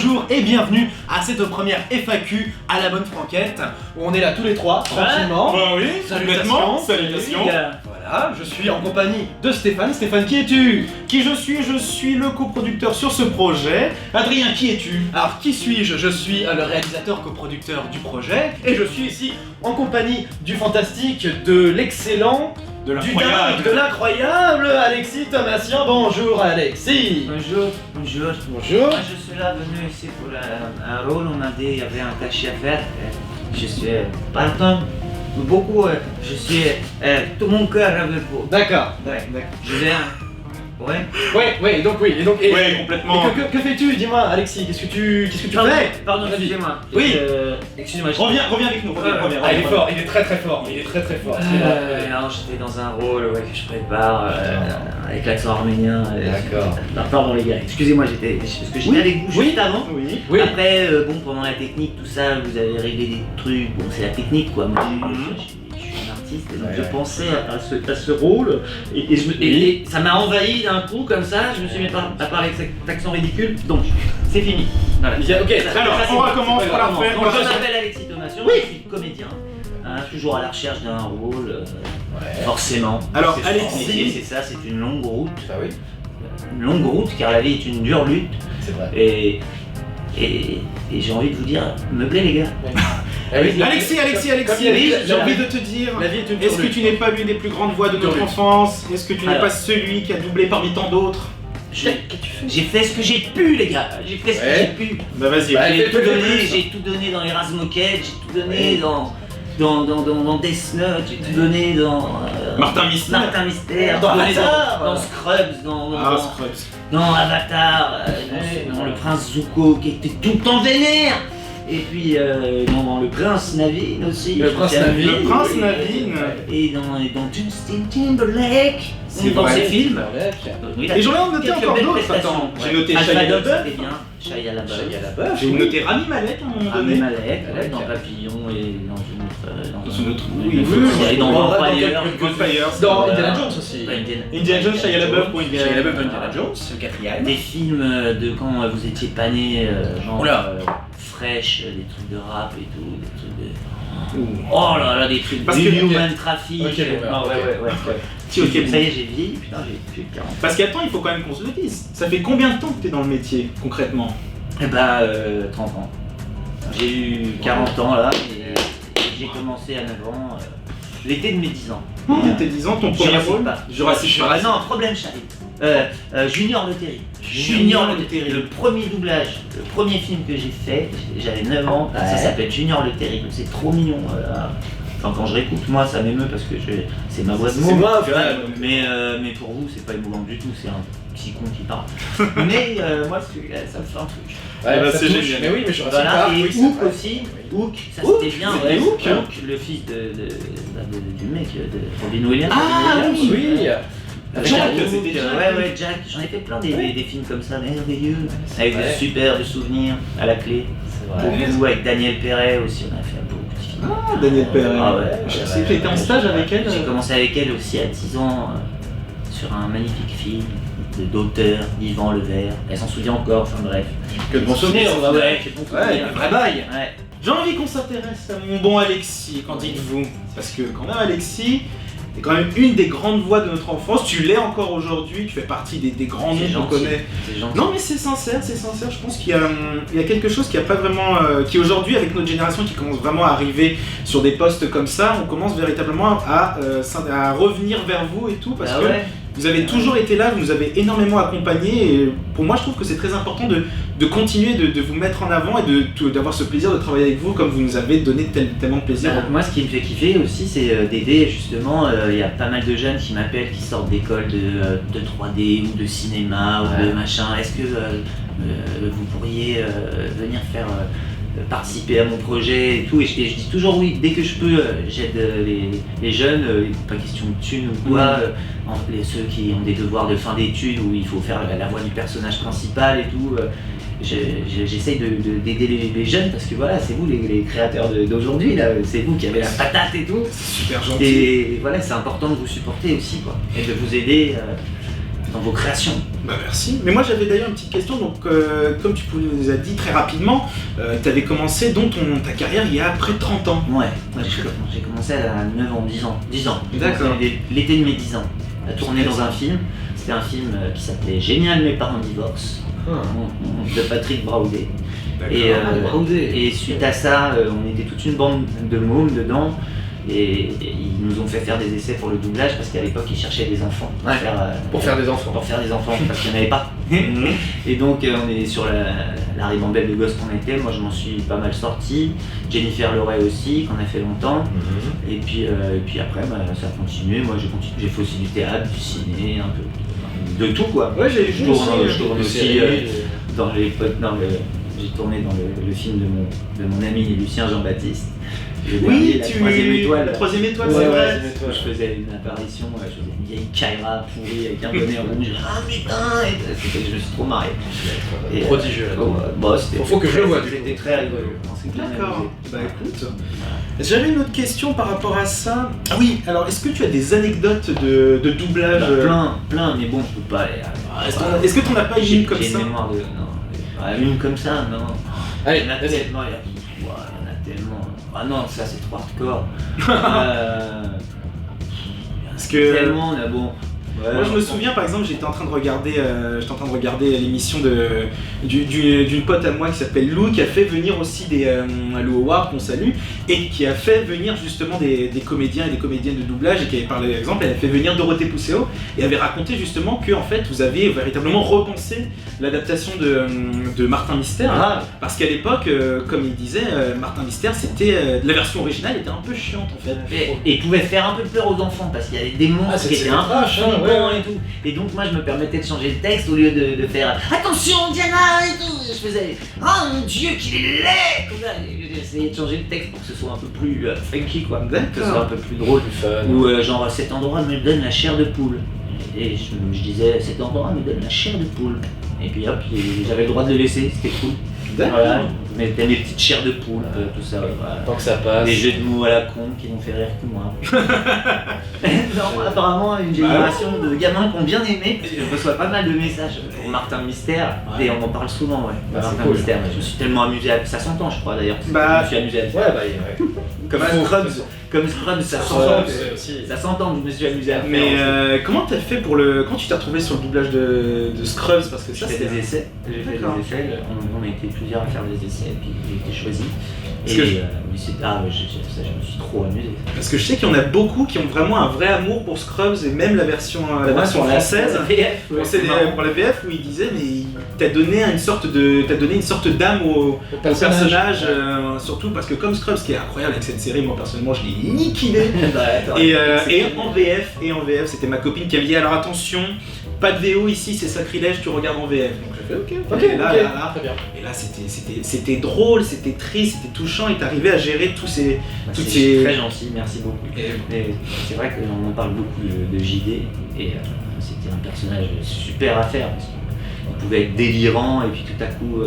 bonjour et bienvenue à cette première FAQ à la bonne franquette où on est là tous les trois, tranquillement. Bah oui, Salutations. salutations. Voilà, je suis en compagnie de Stéphane. Stéphane, qui es-tu? Qui je suis? Je suis le coproducteur sur ce projet. Adrien, qui es-tu? Alors, qui suis-je? Je suis le réalisateur coproducteur du projet et je suis ici en compagnie du fantastique, de l'excellent, De du l'incroyable. dingue, de l'incroyable Alexis Thomasian. Bonjour Alexis. Bonjour, bonjour. Bonjour. Moi je suis là venu ici pour un rôle, on m'a dit il y avait un cachet à faire. Je suis partant, beaucoup, je suis tout mon cœur avec vous. D'accord. Je viens. Ouais. Oui, donc oui. Ouais, complètement. Et que fais-tu? Dis-moi Alexis, qu'est-ce que tu Pardon, fais? pardon, excusez-moi. Oui. Excusez-moi. Reviens avec nous. Reviens. Ah, il est fort, il est très fort, il est très fort. Alors j'étais dans un rôle que je prépare avec l'accent arménien. D'accord. Non, pardon les gars, excusez-moi, parce que j'étais avec vous juste avant. Oui. Après, bon, pendant la technique, tout ça, vous avez réglé des trucs, bon, c'est la technique quoi. Moi, je suis un artiste, et donc je pensais à ce rôle, et ça m'a envahi d'un coup, comme ça, je me suis mis à parler avec cet accent ridicule, donc c'est fini. Voilà. Ok, Alors, on recommence pour la faire. Donc, je m'appelle Alexis Thomasian, je suis comédien, hein, toujours à la recherche d'un rôle, forcément. Alors, C'est Alexis- ce métier, c'est ça, c'est une longue route. Bah oui, Une longue route, car la vie est une dure lutte. c'est vrai. Et j'ai envie de vous dire, me plaît les gars. Alexis, j'ai envie de te dire, La vie est une est-ce que tu n'es pas l'une des plus grandes voix de notre enfance? Est-ce que tu n'es Alors. pas celui qui a doublé parmi tant d'autres? J'ai fait ce que j'ai pu les gars, j'ai fait ce que Ouais. j'ai pu. Bah vas-y. Bah, J'ai fais-le plus. j'ai tout donné dans Erasmus Cage, j'ai tout donné dans Death Note, j'ai tout donné dans Martin Mystère. Martin Mystère, Dans j'ai tout donné Avatar. dans Scrubs, Ah, Scrubs. dans Avatar, dans Le Prince Zuko qui était tout le temps vénère. Et puis dans Le Prince Naveen aussi. Le Prince Naveen. Le Prince Oui. Naveen. Et dans Justin Timberlake. C'est Dans vrai. ses films. Oui, Et j'en ai noté quelques encore belles d'autres. prestations. Attends, j'ai Ouais. noté Alpha Shia Dog, LaBeouf. c'était bien. Shia LaBeouf. J'ai noté Rami Malek à un moment Rami donné. Malek, Malek. dans Papillon et Dans une autre. Oui, et dans Vampire. Goodfire. Dans Voilà. Indiana Jones aussi. Indiana Jones, Shia LaBeouf pour Shia LaBeouf dans Indiana Jones, le quatrième. Des films de quand vous étiez pas né, genre Oula. Fresh, des trucs de rap et tout, des trucs de... Oh là là, des trucs Parce de que- Human Traffic. Ok, bon, Ah, ouais. Si, ok, bon. Ça y est, j'ai vieilli, putain, j'ai plus de 40. Parce qu'attends, il faut quand même qu'on se le dise. Ça fait combien de temps que t'es dans le métier, concrètement? Eh bah, 30 ans. J'ai eu 40 ans là, et j'ai commencé à 9 ans, l'été de mes 10 ans. T'es 10 ans, ton premier Jurassic rôle? Park. Jurassic Park. Non, problème Charlie. Junior Le Terry. Junior Le Terry. Le premier doublage, le premier film que j'ai fait, j'avais 9 ans, ça Ouais. s'appelle Junior Le Terry. C'est trop mignon. Enfin, quand je réécoute, moi, ça m'émeut parce que c'est ma voix de C'est môme. moi, tu vois. ouais. Mais pour vous, c'est pas émouvant du tout, c'est un petit con qui parle. Mais moi, ça me fait un truc. Ouais, bah, ça c'est touche. génial. Mais oui, mais je reste Voilà, pas. et Oui, c'est Hook vrai. aussi, Oui. Hook, ça Hook, c'était bien, c'était ouais. Hook. Le fils du mec, de Robin Williams. Ah Robin Williams. oui. Avec Jack, Hook, c'était Jack. Ouais, Jack. J'en ai fait plein des films comme ça, merveilleux, C'est avec vrai. de super souvenirs à la clé. Beaucoup, avec Daniel Perret aussi, on a fait beaucoup de films. Ah, Daniel Perret. Ah ouais. Je sais que t'étais en stage avec elle. J'ai commencé avec elle aussi à 10 ans sur un magnifique film d'auteur, Yvan Levert. Elle s'en souvient encore, enfin bref. Que de bons souvenirs, on va voir. Ouais, quel bon Ouais, souvenir. un vrai bail. Ouais. J'ai envie qu'on s'intéresse à mon bon Alexis, qu'en dites-vous? Parce que quand même Alexis, t'es quand même une des grandes voix de notre enfance, tu l'es encore aujourd'hui, tu fais partie des grands noms C'est qu'on gentil. connaît. C'est gentil. Non mais c'est sincère, je pense qu'il y a quelque chose qui a pas vraiment, qui aujourd'hui avec notre génération qui commence vraiment à arriver sur des postes comme ça, on commence véritablement à revenir vers vous et tout, parce Ah que ouais. vous avez toujours été là, vous nous avez énormément accompagnés et pour moi je trouve que c'est très important de continuer de vous mettre en avant et d'avoir ce plaisir de travailler avec vous comme vous nous avez donné tellement de plaisir. Moi, ce qui me fait kiffer aussi, c'est d'aider justement. Il y a pas mal de jeunes qui m'appellent, qui sortent d'écoles de 3D ou de cinéma ou de machin. Est-ce que vous pourriez venir faire participer à mon projet et tout? Et je dis toujours oui, dès que je peux, j'aide les jeunes. Pas question de thunes ou quoi. Ceux qui ont des devoirs de fin d'études où il faut faire la voix du personnage principal et tout. J'essaye d'aider les jeunes parce que voilà, c'est vous les créateurs d'aujourd'hui, là, c'est vous qui avez la patate et tout. C'est super gentil. Et voilà, c'est important de vous supporter aussi, quoi, et de vous aider dans vos créations. Bah merci. Mais moi j'avais d'ailleurs une petite question, donc comme tu nous as dit très rapidement, tu avais commencé donc ta carrière il y a près de 30 ans. Ouais, j'ai commencé à 9 ans, 10 ans. 10 ans. D'accord. L'été de mes 10 ans. À tourner dans un film. C'était un film qui s'appelait Génial, mes parents divorcent, de Patrick Braoudé. Et suite à ça, on était toute une bande de mômes dedans. Et ils nous ont fait faire des essais pour le doublage parce qu'à l'époque ils cherchaient des enfants pour faire des enfants. Parce qu'il n'y en avait pas. Et donc on est sur la ribambelle de gosses qu'on était. Moi je m'en suis pas mal sorti. Jennifer Loret aussi, qu'on a fait longtemps. Et puis après ça a continué. Moi j'ai fait aussi du théâtre, du ciné, un peu de tout quoi. Ouais, je tourne aussi j'ai tourné dans le film de mon ami Lucien Jean-Baptiste. Oui, la troisième étoile, c'est vrai. Je faisais une apparition, je faisais une vieille Kaira pourrie avec un bonnet rouge. Ah putain, je me suis trop marré. Prodigieux là. Faut que je le vois. C'était très rigolo. D'accord. Bah écoute, j'avais une autre question par rapport à ça. Ah oui, alors est-ce que tu as des anecdotes de doublage? Plein, mais bon, je peux pas. Est-ce que tu n'en as pas une comme ça? J'ai une mémoire de. Non, une comme ça, non. Allez, il y en a tellement. Ah non, ça c'est trop hardcore. Parce que tellement, là, bon. Ouais, moi je me souviens par exemple, j'étais en train de regarder l'émission d'une pote à moi qui s'appelle Lou, qui a fait venir aussi Lou Howard qu'on salue, et qui a fait venir justement des comédiens et des comédiennes de doublage, et qui avait par exemple, elle a fait venir Dorothée Pousseau et avait raconté justement que en fait vous avez véritablement repensé l'adaptation de Martin Mystère, parce qu'à l'époque, comme il disait, Martin Mystère la version originale était un peu chiante en fait. Et pouvait faire un peu peur aux enfants parce qu'il y avait des monstres qui étaient un peu flippants et tout. Et donc moi je me permettais de changer le texte au lieu de faire attention Diana et tout. Je faisais oh mon dieu qu'il est laid comme ça. J'essayais de changer le texte pour que ce soit un peu plus funky quoi, que ce soit un peu plus drôle. Ou genre cet endroit me donne la chair de poule. Et je disais cet endroit me donne la chair de poule. Et puis hop, j'avais le droit de le laisser, c'était cool. Voilà, je mettais mes petites chairs de poule, tout ça. Voilà. Tant que ça passe. Des jeux de mots à la con qui m'ont fait rire que moi. Non, apparemment, une génération de gamins qui ont bien aimé, parce que je reçois pas mal de messages pour Martin Mystère, et on en parle souvent, Martin Mystère. Je me suis tellement amusé à... Ça s'entend, je crois d'ailleurs. Je me suis amusé à le faire. Comme Scrubs, ça s'entend. Ça s'entend, je me suis amusé à le faire. Mais comment t'as fait quand tu t'es retrouvé sur le doublage de Scrubs, parce que ça j'ai fait des essais. On a été plusieurs à faire des essais, et puis j'ai été choisi. Je me suis trop amusé. Parce que je sais qu'il y en a beaucoup qui ont vraiment un vrai amour pour Scrubs, et même la version française. Pour la VF, où il disait mais t'as donné une sorte d'âme au personnage, surtout parce que comme Scrubs, qui est incroyable avec cette série, moi personnellement je l'ai niqué. Et en VF, c'était ma copine qui avait dit alors attention, pas de VO ici, c'est sacrilège, tu regardes en VF. Donc j'ai fait ok, très bien. Et là c'était drôle, c'était triste, c'était touchant, et t'arrivais à gérer tous ces... C'est très gentil, merci beaucoup. Et c'est vrai qu'on en parle beaucoup de JD, et c'était un personnage super à faire, parce qu'il pouvait être délirant, et puis tout à coup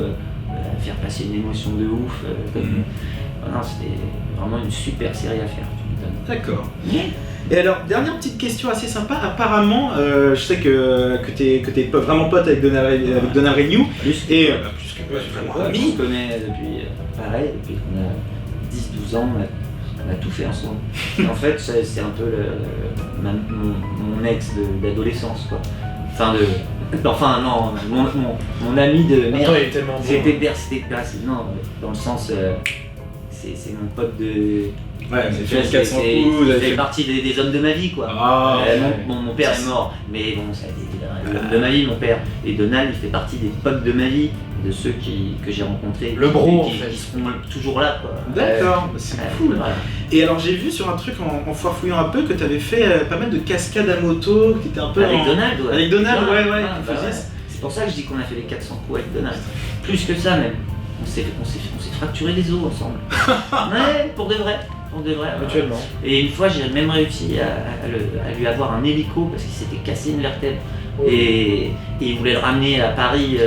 faire passer une émotion de ouf. Non, c'était vraiment une super série à faire. D'accord. Et alors, dernière petite question assez sympa. Apparemment, je sais que t'es vraiment pote avec Donald Renew. Plus que vraiment ami. On se connaît depuis qu'on a 10-12 ans, on a tout fait ensemble. Et en fait, c'est un peu mon ex d'adolescence, quoi. Enfin non, mon ami de merde. Il est tellement beau. Non, dans le sens, c'est mon pote de... Ouais, c'est 400 coups. Il fait partie des hommes de ma vie, quoi. Mon père est mort, mais bon, ça a été l'homme de ma vie, mon père. Et Donald, il fait partie des potes de ma vie, de ceux que j'ai rencontrés. Le bro, qui seront toujours là, quoi. D'accord, c'est cool. Voilà. Et alors, j'ai vu sur un truc en farfouillant un peu que t'avais fait pas mal de cascades à moto, qui étaient un peu. Avec Donald, ouais. Avec Donald, ouais. C'est pour ça que je dis qu'on a fait les 400 coups avec Donald. Plus que ça, même. On s'est fracturé les os ensemble. Ouais, pour de vrai. Mutuellement. Et une fois, j'ai même réussi à lui avoir un hélico parce qu'il s'était cassé une vertèbre. Et il voulait le ramener à Paris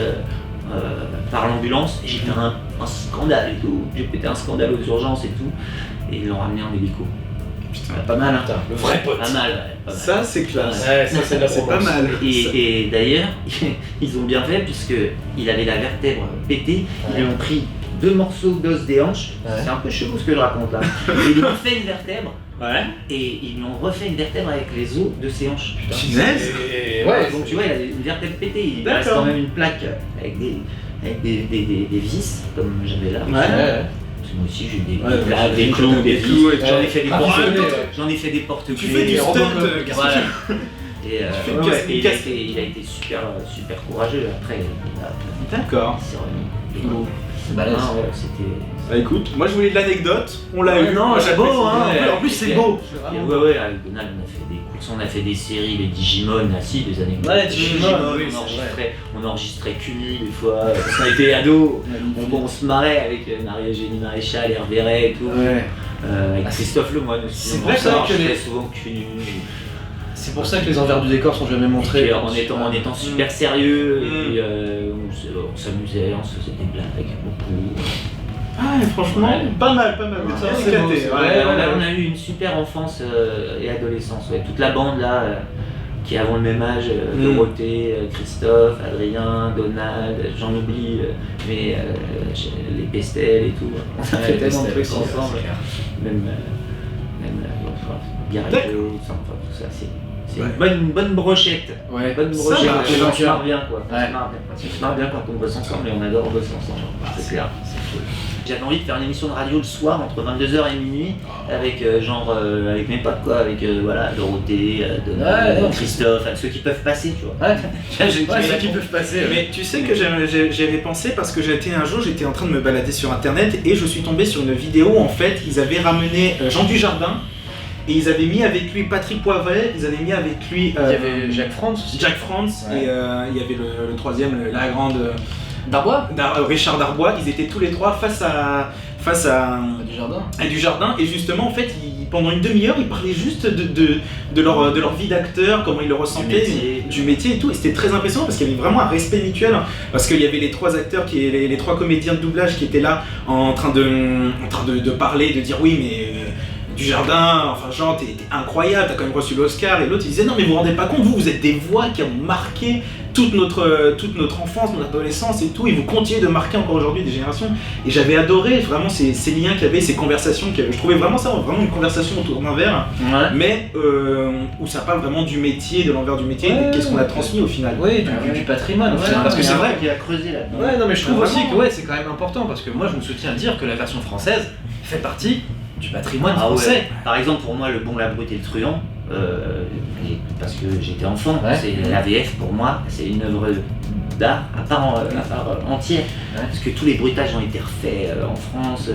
par l'ambulance. Et j'ai fait un scandale et tout. J'ai pété un scandale aux urgences et tout. Et ils l'ont ramené en hélico. Putain. Pas mal, hein. Putain, le vrai pote. Pas mal, ouais. Pas mal. Ça, c'est classe. Ouais, ça c'est de la C'est pas romance. mal. Et d'ailleurs, ils ont bien fait puisque il avait la vertèbre pétée, ils lui ont pris 2 morceaux d'os des hanches, Ouais. c'est un peu chelou ce que je raconte là. Ils lui ont fait une vertèbre Ouais. et ils lui ont refait une vertèbre avec les os de ses hanches. Punaise. Et Ouais, donc tu vois, il a une vertèbre pétée, il reste D'accord. quand même une plaque avec des vis comme j'avais là. Ouais. Ouais. Parce que moi aussi j'ai des Ouais, plaques, ouais, des j'ai clous, des des clous et vis. J'en ai fait des Ah, porte-clés. désolé, J'en ai fait des porte-clés. Tu fais du Robocop, stunt, qu'est-ce que Voilà. Et fais une ouais, casse- et une casse- il a été super courageux. Après, D'accord. il s'est remis. Et Bon. c'est balèze. C'était. Bah écoute, moi je voulais de l'anecdote, on l'a eu. Non, Moi, c'est j'apprécie. beau, hein. En plus, c'est beau. Ouais, avec Donald, on a fait des courses, on a fait des séries, les Digimon, assis, des anecdotes. Ouais, Digimon, oui, on enregistrait Cunu des fois, parce qu'on était ados, on se marrait avec Marie-Eugénie Maréchal, Hervé Ray et tout. Ouais. Avec Christophe Lemoine aussi. C'est on vrai sort, que je les- fais souvent Cunu. C'est pour ça que les envers du décor sont jamais Et montrés. puis, en étant super sérieux, Mm. et puis, on s'amusait, on se faisait des blagues beaucoup. Ah, franchement, Ouais. pas mal. Ouais, Ça c'est éclaté. beau, c'est Ouais, vrai. On a eu une super enfance et adolescence. Ouais. Toute la bande là, qui avons le même âge, Dorothée, Christophe, Adrien, Donald, j'en oublie, mais les Pestel et tout. On a fait tellement de trucs ensemble. Même Garrett, enfin, tout ça, c'est une bonne brochette. Ouais. Bonne Ça brochette, marche, on se marre bien quoi. Ouais. On se marre bien quand on bosse ensemble et on adore bosser ensemble. C'est clair. J'avais envie de faire une émission de radio le soir entre 22h et minuit avec avec mes potes quoi, avec voilà, Dorothée, Donald, Ouais, Christophe, ceux qui peuvent passer, tu vois. Ouais. J'ai- Ouais, ceux qui peuvent passer. Mais tu sais que j'y avais pensé parce que j'étais en train de me balader sur internet et je suis tombé sur une vidéo. En fait, ils avaient ramené Jean Dujardin et ils avaient mis avec lui Patrick Poivret, ils avaient mis avec lui Il y avait Jacques France aussi. Jack France Ouais. et il y avait le troisième, la grande Darbois Richard Darbois. Ils étaient tous les trois face à Du jardin. Dujardin et justement en fait pendant une demi-heure ils parlaient juste de leur vie d'acteur, comment ils le ressentaient, du métier et tout, et c'était très impressionnant parce qu'il y avait vraiment un respect mutuel, parce qu'il y avait les 3 acteurs, les 3 comédiens de doublage qui étaient là en train de parler, de dire oui mais Dujardin, enfin Jean, t'es incroyable, t'as quand même reçu l'Oscar, et l'autre il disait non mais vous vous rendez pas compte, vous êtes des voix qui ont marqué toute notre enfance, notre adolescence et tout, et vous continuez de marquer encore aujourd'hui des générations. Et j'avais adoré vraiment ces liens qu'il y avait, ces conversations qu'il y avait. Je trouvais vraiment ça, vraiment une conversation autour d'un verre, Ouais. mais où ça parle vraiment du métier, de l'envers du métier, Ouais, et qu'est-ce qu'on a transmis au final. Oui, du patrimoine. au final, parce que c'est vrai. qu'il a creusé là-dedans. Ouais, non, mais je trouve Ah, aussi vraiment. que ouais, c'est quand même important parce que moi je me soutiens à dire que la version française fait partie du patrimoine Ah ouais. français. Par exemple, pour moi, Le Bon, la Brute et le Truand, parce que j'étais enfant, Ouais. c'est la VF pour moi, c'est une œuvre d'art à part entière. Ouais. Parce que tous les bruitages ont été refaits en France,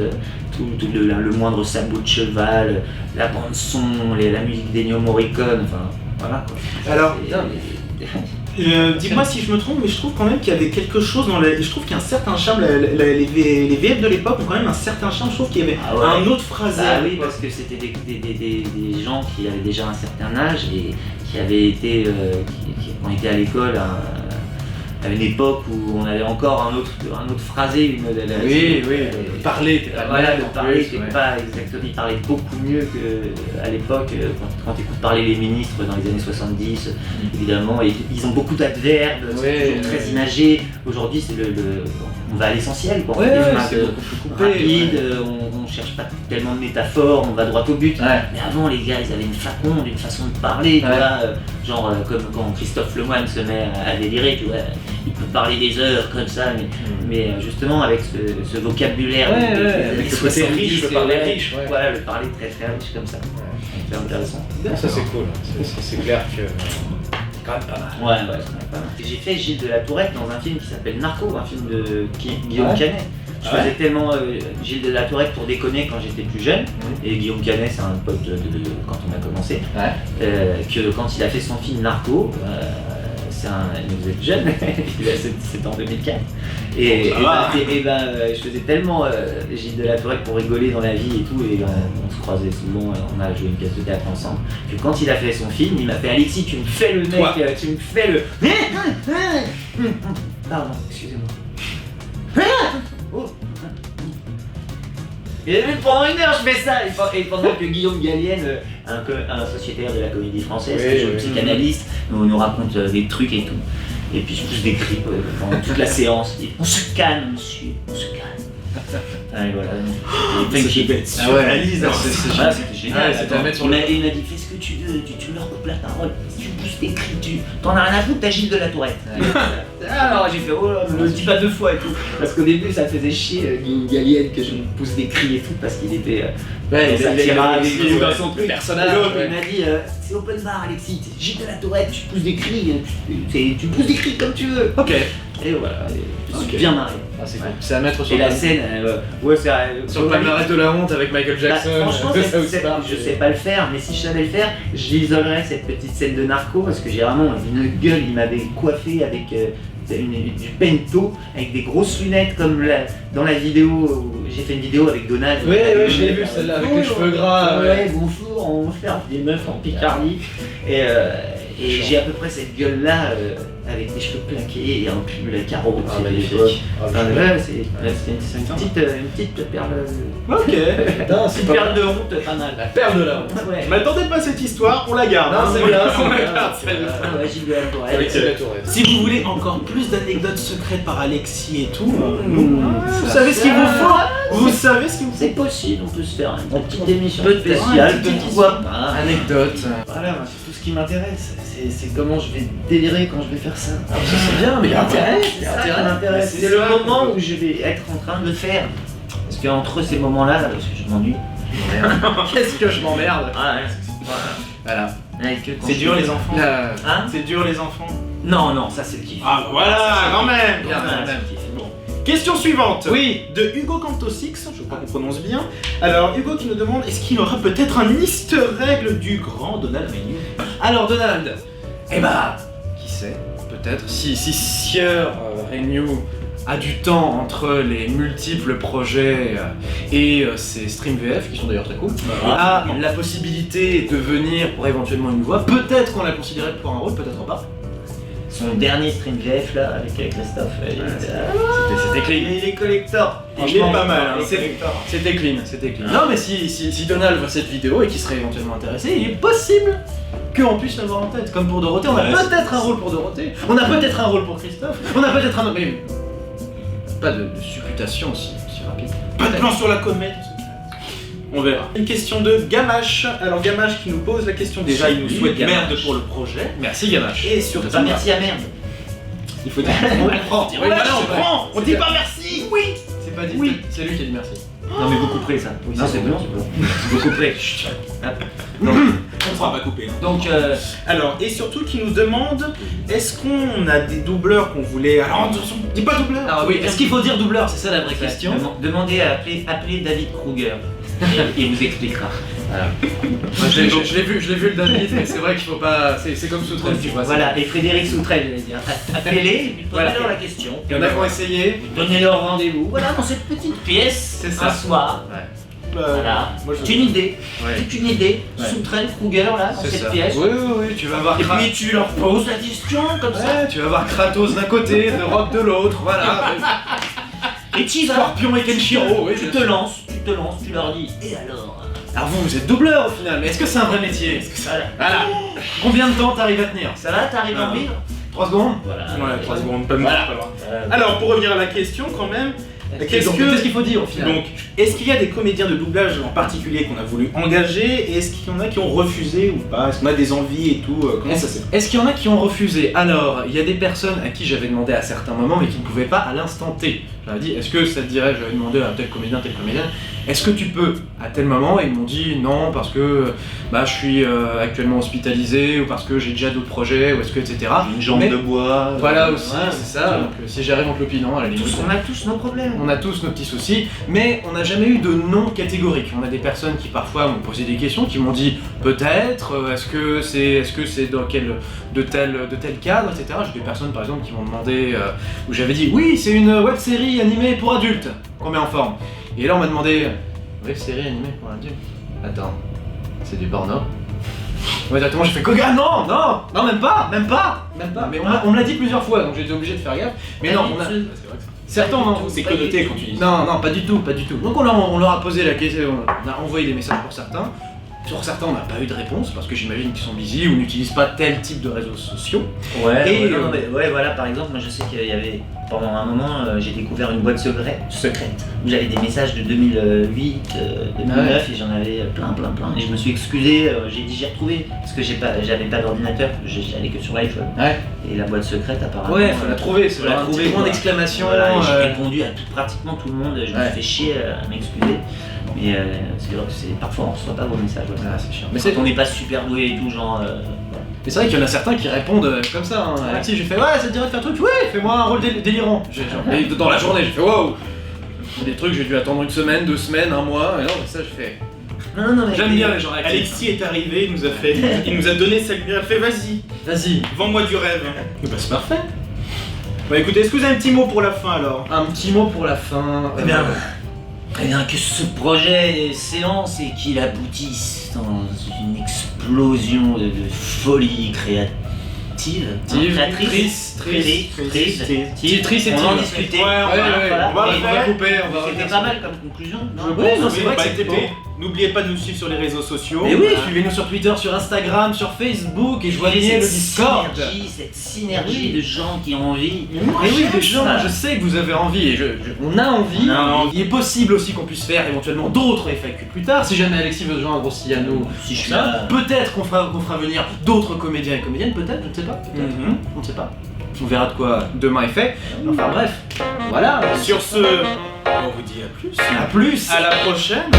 tout le moindre sabot de cheval, la bande son, la musique d'Ennio Morricone, enfin voilà quoi. Alors, C'est- dis-moi si je me trompe, mais je trouve quand même qu'il y avait quelque chose dans je trouve qu'il y a un certain charme, les VF de l'époque ont quand même un certain charme, je trouve qu'il y avait Ah ouais. un autre phrasé. Ah à oui, l'époque. parce que c'était des gens qui avaient déjà un certain âge et qui avaient été, qui ont été à l'école à une époque où on avait encore un autre phrasé, Oui, parler, t'es pas voilà, mal de en parler, plus, t'es ouais. pas exactement, il parlait beaucoup mieux qu'à l'époque, quand tu écoutes parler les ministres dans les années 70, évidemment, et ils ont beaucoup d'adverbes, c'est Ouais, toujours très ouais. imagé. Aujourd'hui, c'est on va à l'essentiel, quoi. On Ouais, fait des ouais, phrases c'est beaucoup plus coupé. rapides, ouais. on cherche pas tellement de métaphores, on va droit au but. Ouais. Mais avant, les gars, ils avaient une faconde, une façon de parler, tu Ouais. vois, comme quand Christophe Lemoine se met à délirer, tu vois, il peut parler des heures comme ça, mais justement avec ce vocabulaire, Ouais, des ouais, années avec ce côté 70, riche, le parler riche, ouais. Voilà, le parler très très riche comme ça. C'est intéressant. Ça c'est cool, c'est clair que c'est quand même pas mal. Ouais, c'est quand même pas mal. J'ai fait Gilles de la Tourette dans un film qui s'appelle Narco, un film de Guillaume Ouais. Canet. Je Ouais. faisais tellement Gilles de la Tourette pour déconner quand j'étais plus jeune, et Guillaume Canet c'est un pote de quand on a commencé, que quand il a fait son film Narco, vous êtes jeune, c'était en 2004, et je faisais tellement Gilles de la Tourette pour rigoler dans la vie et tout, et on se croisait souvent, on a joué une pièce de théâtre ensemble, que quand il a fait son film, il m'a fait Alexis, tu me fais le mec, Toi. tu me fais le... Pardon, excusez-moi. Oh. Et pendant 1 heure, je fais ça. Et pendant que Guillaume Gallienne, un sociétaire de la comédie française, qui joue le psychanalyste, nous raconte des trucs et tout. Et puis je pousse des cris pendant toute la séance. On se calme, monsieur, on se calme. Et voilà. C'est bête. Ah ouais, Analyse, c'est Voilà, c'était génial. c'était à mettre sur Il le- m'a dit fais ce que tu veux, tu leur coupes la parole, tu pousses tes cris, t'en as rien à foutre, t'as Gilles de la Tourette. Alors j'ai fait oh là, me le dis pas 2 fois et tout. Parce qu'au début ça faisait chier Guillaume Gallienne que je me pousse des cris et tout parce qu'il était Ouais, ça il tira avait avec nous dans son truc. personnage. Il m'a dit c'est open bar Alexis, t'es Gilles de la Tourette, tu pousses des cris, tu pousses des cris comme tu veux. Ok. Et voilà, je me suis Ok. bien marré. Ah, c'est cool. C'est à mettre sur Et la le scène, ouais c'est sur le palmarès de la honte avec Michael Jackson. Bah, franchement, South Park. je sais pas le faire, mais si je savais le faire, j'isolerais cette petite scène de narco parce que j'ai vraiment une gueule. Il m'avait coiffé avec du pento, avec des grosses lunettes comme dans la vidéo. J'ai fait une vidéo avec Donald. Ouais, je l'ai vu celle-là avec les cheveux gras. Ouais, bonjour, on cherche des meufs en Picardie. Et j'ai à peu près cette gueule-là avec des cheveux plaqués et un pull carreau. Ah, C'est magnifique. Ouais, c'est une petite perle. Ok. Putain, c'est Une pas perle mal. de honte, pas mal. La perle de la honte. Ouais. Je m'attendais pas à cette histoire, on la garde. Non, hein. c'est bien, On la c'est bien. garde, celle-là. Ah ouais, Gilles de la Tourette. Avec la Tourette. Si vous voulez encore plus d'anecdotes secrètes par Alexis et tout, nous, ça. vous savez ce qu'il vous faut. Vous savez ce qu'il vous faut. C'est possible, on peut se faire une petite émission spéciale, pourquoi pas. Anecdote. Voilà, moi, c'est tout ce qui m'intéresse. C'est comment je vais délirer quand je vais faire ça. C'est bien, mais il y a intérêt. C'est ça qui m'intéresse. C'est le moment où je vais être en train de le faire. Parce qu'entre ces moments-là, parce que je m'ennuie. Qu'est-ce que je m'emmerde. Voilà. Voilà. C'est dur les enfants. La- Hein? C'est dur les enfants. Non, ça c'est le kiff. Ah voilà, quand même. Bien, Voilà, quand même. c'est le kiff. Question suivante. Oui. De Hugo Cantosix, je crois qu'on prononce bien. Alors Hugo qui nous demande est-ce qu'il y aura peut-être un easter egg du grand Donald Renew. Alors Donald, eh bah, qui sait, peut-être, si Sieur Renew a du temps entre les multiples projets et ses streams VF, qui sont d'ailleurs très cool, a la possibilité de venir pour éventuellement une voix, peut-être qu'on la considérait pour un rôle, peut-être pas. Son dernier stream VF là avec Christophe. C'était clean. Il est collector. Il est pas mal, hein. C'était clean, c'était clean. Non mais si Donald voit cette vidéo et qu'il serait éventuellement intéressé, il est possible qu'on puisse l'avoir en tête. Comme pour Dorothée, on a Ouais, peut-être un rôle pour Dorothée, on a peut-être un rôle pour Christophe, on a peut-être un autre... Mais pas de supputation si rapide. Pas de plan sur la comète. On verra. Une question de Gamache. Alors Gamache qui nous pose la question déjà, il nous Oui, souhaite Gamache. merde pour le projet. Merci Gamache. Et surtout, Pas merci à merde. il faut dire On prend. on prend, on dit pas merci. Oui. C'est pas dit, Oui. c'est lui qui a dit merci. Non mais vous couperez ça. Oui, non, c'est c'est bon. bon. Vous couperez. Chut. On sera pas coupé. hein. Donc Alors, et surtout qui nous demande est-ce qu'on a des doubleurs qu'on voulait. Alors, attention, dis pas doubleur. Ah oui, est-ce qu'il faut dire doubleur? C'est ça la vraie question. demandez à appeler David Kruger. Et il vous expliquera. Moi, je l'ai vu le David, mais c'est vrai qu'il faut pas. C'est comme Soutrel, tu vois. Voilà, et Frédéric Soutrel, je vais dire. Appelez-les, et puis Voilà. posez-leur la question. Il y en a qui ont essayé. Donnez-leur rendez-vous. Voilà, dans cette petite pièce, C'est ça. un soir. Voilà. Moi, je- C'est une idée. Ouais. C'est une idée. Ouais. Soutrel, Kruger, là, dans C'est cette ça. pièce. Oui, tu vas voir. Et puis tu leur poses la question comme ça. Ouais, tu vas voir Kratos d'un côté, The Rock de l'autre, voilà. Et tu vas. Scorpion et Kenshiro, oui. Tu te lances, tu leur dis. Et alors Alors vous êtes doubleur au final, mais est-ce que c'est un vrai métier? Voilà. Combien de temps t'arrives à tenir? Ça va, t'arrives à en vivre 3 secondes? Voilà. Ouais, 3 secondes, pas de Voilà. pas loin. Alors, pour revenir à la question, quand même, Qu'est-ce qu'il faut dire au final? donc, est-ce qu'il y a des comédiens de doublage en particulier qu'on a voulu engager et est-ce qu'il y en a qui ont refusé ou pas? Est-ce qu'on a des envies et tout? Comment ça s'est fait? Est-ce qu'il y en a qui ont refusé? Alors, il y a des personnes à qui j'avais demandé à certains moments mais qui ne pouvaient pas à l'instant T. J'avais dit, est-ce que ça te dirait, j'avais demandé à tel comédien, est-ce que tu peux à tel moment? Et ils m'ont dit non parce que bah, je suis actuellement hospitalisé ou parce que j'ai déjà d'autres projets ou est-ce que etc. Une jambe Mais- de bois. Voilà aussi, ouais, c'est ça. Donc si j'arrive en clopinant, à la limite. On a tous nos problèmes. On a tous nos petits soucis, mais on n'a jamais eu de nom catégorique. On a des personnes qui parfois m'ont posé des questions, qui m'ont dit peut-être, est-ce que c'est dans de tel cadre, etc. J'ai des personnes par exemple qui m'ont demandé, où j'avais dit oui, c'est une web série animée pour adultes qu'on met en forme. Et là on m'a demandé web série animée pour adultes. Attends, c'est du porno? Ouais, exactement, j'ai fait Koga, non, même pas. Mais on me l'a dit plusieurs fois, donc j'ai été obligé de faire gaffe. Mais non, on a. C'est vrai que Certains c'est connoté quand tu dis ça. Non, pas du tout. Donc on leur a posé la question, on a envoyé des messages pour certains. Sur certains, on n'a pas eu de réponse parce que j'imagine qu'ils sont busy ou n'utilisent pas tel type de réseaux sociaux. Ouais, Et, non, mais ouais, voilà, par exemple, moi je sais qu'il y avait, pendant un moment, j'ai découvert une boîte secrète où j'avais des messages de 2008, 2009 et j'en avais plein. Et je me suis excusé, j'ai retrouvé parce que j'avais pas d'ordinateur, j'allais que sur l'iPhone. Ouais. Et la boîte secrète, apparemment. Ouais, faut la trouver, c'est un petit point d'exclamation. Voilà, et j'ai répondu à pratiquement tout le monde, je me suis fait chier à m'excuser. Mais c'est vrai que parfois on reçoit pas vos messages. Ouais. Ah, c'est chiant. Mais on n'est pas super doué et tout, genre. Mais c'est vrai qu'il y en a certains qui répondent comme ça. Hein. Ouais. Alexis, j'ai fait ouais, ça te dirait de faire un truc, ouais, fais-moi un rôle délirant. Et dans la journée, j'ai fait wow. Des trucs, j'ai dû attendre une semaine, 2 semaines, un mois, et non, mais ça, j'ai fait. Non, mais J'aime bien les gens actifs. Alexis est arrivé, il nous a donné sa lumière, il a fait Vas-y. vends-moi du rêve. Bah c'est parfait. Bah écoutez, est-ce que vous avez un petit mot pour la fin alors? Un petit mot pour la fin. Eh bien, que ce projet s'élance et qu'il aboutisse dans une explosion de folie créative. Créatrice. Triste, On en discutait. Ouais, Voilà. on va couper, on va C'était pas mal comme conclusion. Non Ouais, non, c'est vrai que Bah, c'était écoutez, beau. n'oubliez pas de nous suivre sur les réseaux sociaux. Mais oui, suivez-nous sur Twitter, sur Instagram, sur Facebook et joignez le Discord. Cette synergie de gens qui ont envie. Mais oui, des gens, je sais que vous avez envie et on a envie. On a envie. Il est possible aussi qu'on puisse faire éventuellement d'autres FAQ plus tard. Si jamais Alexis veut se joindre aussi à nous, Si je suis ça, là. peut-être qu'on fera venir d'autres comédiens et comédiennes, peut-être, je ne sais pas. On ne sait pas. On verra de quoi demain est fait. Enfin bref, voilà. Sur ce, on vous dit à plus. À plus. À la prochaine.